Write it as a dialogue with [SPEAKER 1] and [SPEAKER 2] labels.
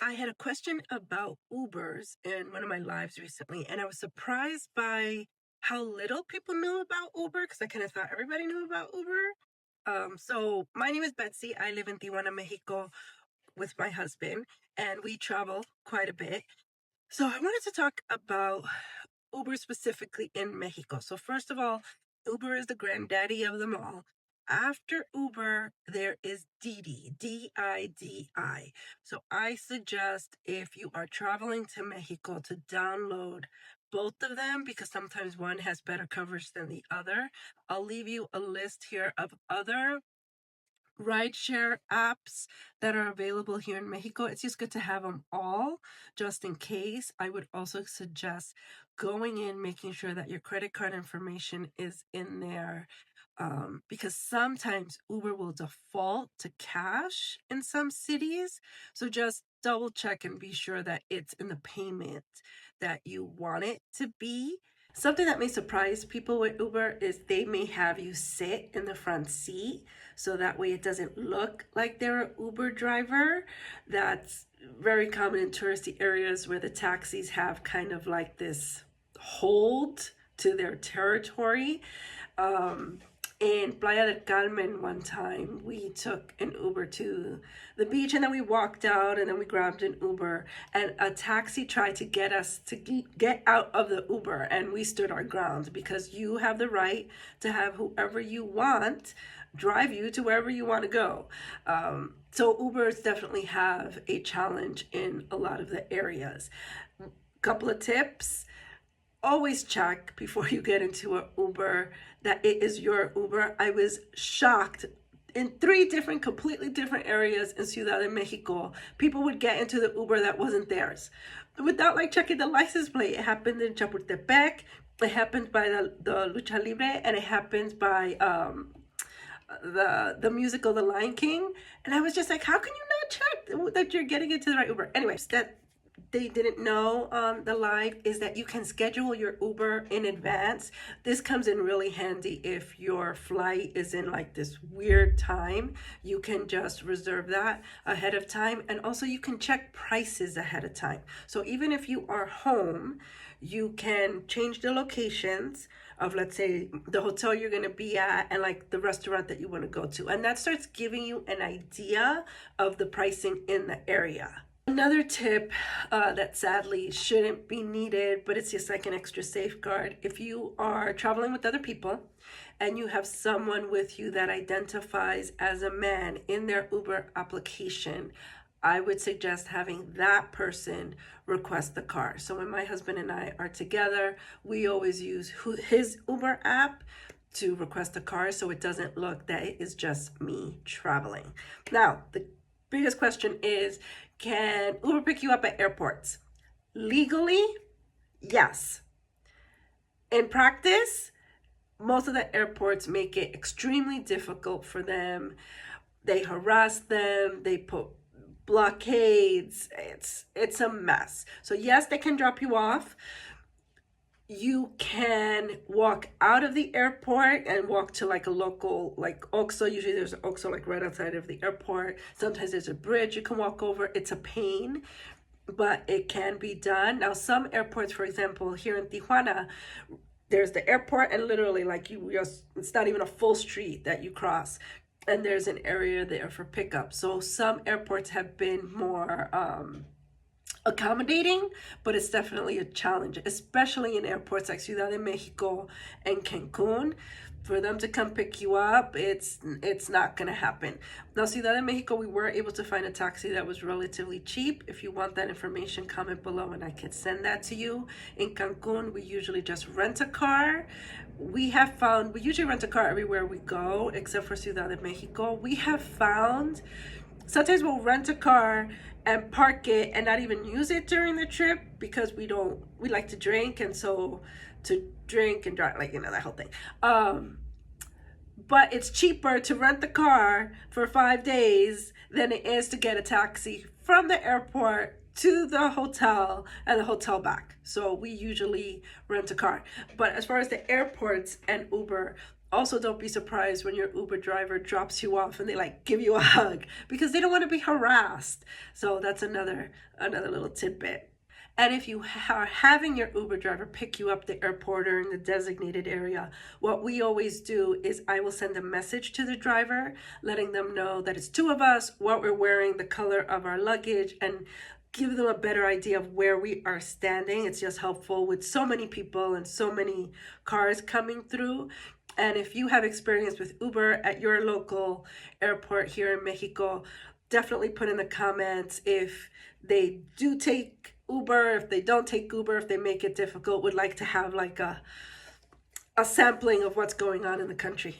[SPEAKER 1] I had a question about Ubers in one of my lives recently, and I was surprised by how little people knew about Uber because I kind of thought everybody knew about Uber. So my name is Betsy. I live in Tijuana, Mexico with my husband, and we travel quite a bit. So I wanted to talk about Uber specifically in Mexico. So first of all, Uber is the granddaddy of them all. After Uber, there is Didi, Didi. So I suggest if you are traveling to Mexico to download both of them because sometimes one has better coverage than the other. I'll leave you a list here of other rideshare apps that are available here in Mexico. It's just good to have them all just in case. I would also suggest going in, making sure that your credit card information is in there because sometimes Uber will default to cash in some cities. So just double check and be sure that it's in the payment that you want it to be. Something that may surprise people with Uber is they may have you sit in the front seat so that way it doesn't look like they're an Uber driver. That's very common in touristy areas where the taxis have kind of like this hold to their territory. In Playa del Carmen one time, we took an Uber to the beach and then we walked out and then we grabbed an Uber and a taxi tried to get us to get out of the Uber and we stood our ground because you have the right to have whoever you want drive you to wherever you want to go. So Ubers definitely have a challenge in a lot of the areas. Couple of tips. Always check before you get into an Uber that it is your Uber. I was shocked in three different, completely different areas in Ciudad de Mexico. People would get into the Uber that wasn't theirs without like checking the license plate. It happened in Chapultepec, it happened by the Lucha Libre, and it happened by the musical The Lion King. And I was just like, how can you not check that you're getting into the right Uber? Anyways, that they didn't know on the live is that you can schedule your Uber in advance. This comes in really handy if your flight is in like this weird time. You can just reserve that ahead of time, and also you can check prices ahead of time. So even if you are home, you can change the locations of, let's say, the hotel you're going to be at and like the restaurant that you want to go to, and that starts giving you an idea of the pricing in the area. Another tip that sadly shouldn't be needed, but it's just like an extra safeguard. If you are traveling with other people and you have someone with you that identifies as a man in their Uber application, I would suggest having that person request the car. So when my husband and I are together, we always use his Uber app to request a car so it doesn't look that it is just me traveling. Now, the biggest question is, can Uber pick you up at airports? Legally, yes. In practice, most of the airports make it extremely difficult for them. They harass them, they put blockades. It's a mess. So yes, they can drop you off. You can walk out of the airport and walk to like a local, like Oxxo. Usually there's an Oxxo like right outside of the airport. Sometimes there's a bridge you can walk over. It's a pain, but it can be done. Now, some airports, for example, here in Tijuana, there's the airport and literally like it's not even a full street that you cross. And there's an area there for pickup. So some airports have been more accommodating, but it's definitely a challenge, especially in airports like Ciudad de Mexico and Cancun. For them to come pick you up, it's not gonna happen. Now, Ciudad de Mexico, we were able to find a taxi that was relatively cheap. If you want that information, comment below and I can send that to you. In Cancun, we usually just rent a car. We usually rent a car everywhere we go, except for Ciudad de Mexico. We have found sometimes we'll rent a car and park it and not even use it during the trip because we like to drink, and so to drink and drive, like, that whole thing. But it's cheaper to rent the car for 5 days than it is to get a taxi from the airport to the hotel and the hotel back. So we usually rent a car. But as far as the airports and Uber, Also, don't be surprised when your Uber driver drops you off and they like give you a hug because they don't want to be harassed. So that's another little tidbit. And if you are having your Uber driver pick you up at the airport or in the designated area, what we always do is I will send a message to the driver letting them know that it's two of us, what we're wearing, the color of our luggage, and give them a better idea of where we are standing. It's just helpful with so many people and so many cars coming through. And if you have experience with Uber at your local airport here in Mexico, definitely put in the comments if they do take Uber, if they don't take Uber, if they make it difficult. Would like to have like a sampling of what's going on in the country.